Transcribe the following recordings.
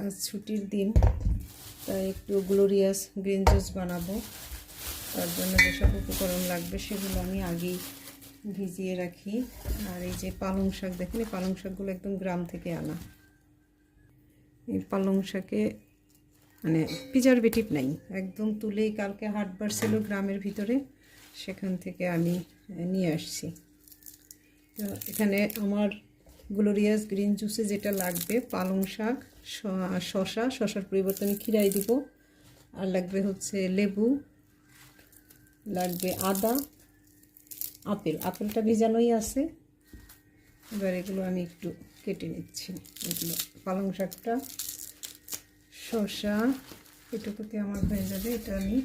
আজ ছুটির দিন, তাই একটু গ্লোরিয়াস গ্রিন জুস বানাবো। তার জন্য যেসব উপকরণ লাগবে সেগুলো আমি আগেই ভিজিয়ে রাখি। আর এই যে পালং শাক, দেখেন এই পালং শাকগুলো একদম গ্রাম থেকে আনা। এই পালং শাকে মানে প্রিজারভেটিভ নাই, একদম তুলেই কালকে হাটবার ছিল গ্রামের ভিতরে, সেখান থেকে আমি নিয়ে আসছি। তো এখানে আমার গ্লোরিয়াস গ্রিন জুসে যেটা লাগবে, পালং শাক, শশার পরিবর্তে আমি খিরাই দিব, আর লাগবে হচ্ছে লেবু, লাগবে আদা, আপেলটা ভিজানোই আছে। এবার এগুলো আমি একটু কেটে নিচ্ছি। এগুলো পালং শাকটা, শসা এটুকুতে আমার হয়ে যাবে। এটা আমি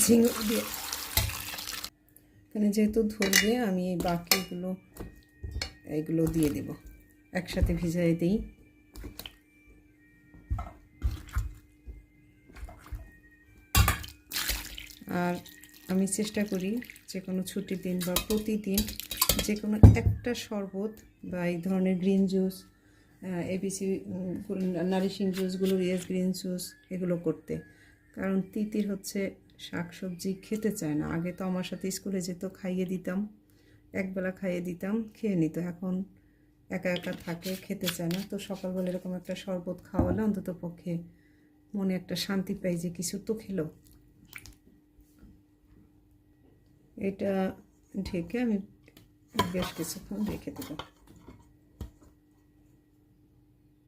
ঝিঙে দিয়ে, এখানে যেহেতু ধরবে আমি এই এইগুলো দিয়ে দেব, একসাথে ভিজাই দিই। আর আমি চেষ্টা করি যে কোনো ছুটির দিন বা প্রতিদিন যে কোনো একটা শরবত বা এই ধরনের green juice, ABC nourishing juice, glorious green juice এগুলো করতে। কারণ তিতির হচ্ছে শাকসবজি খেতে চায় না। আগে তো আমার সাথে স্কুলে যেত, খাইয়ে দিতাম, একবেলা খাইয়ে দিতাম, খেয়ে নিত। এখন একা একা থাকে, খেতে চায় না। তো সকালবেলা এরকম একটা শরবত খাওয়ালে অন্তত পক্ষে মনে একটা শান্তি পাই যে কিছু তো খেলো। এটা ঢেকে আমি বেশ কিছুক্ষণ রেখে দেবো।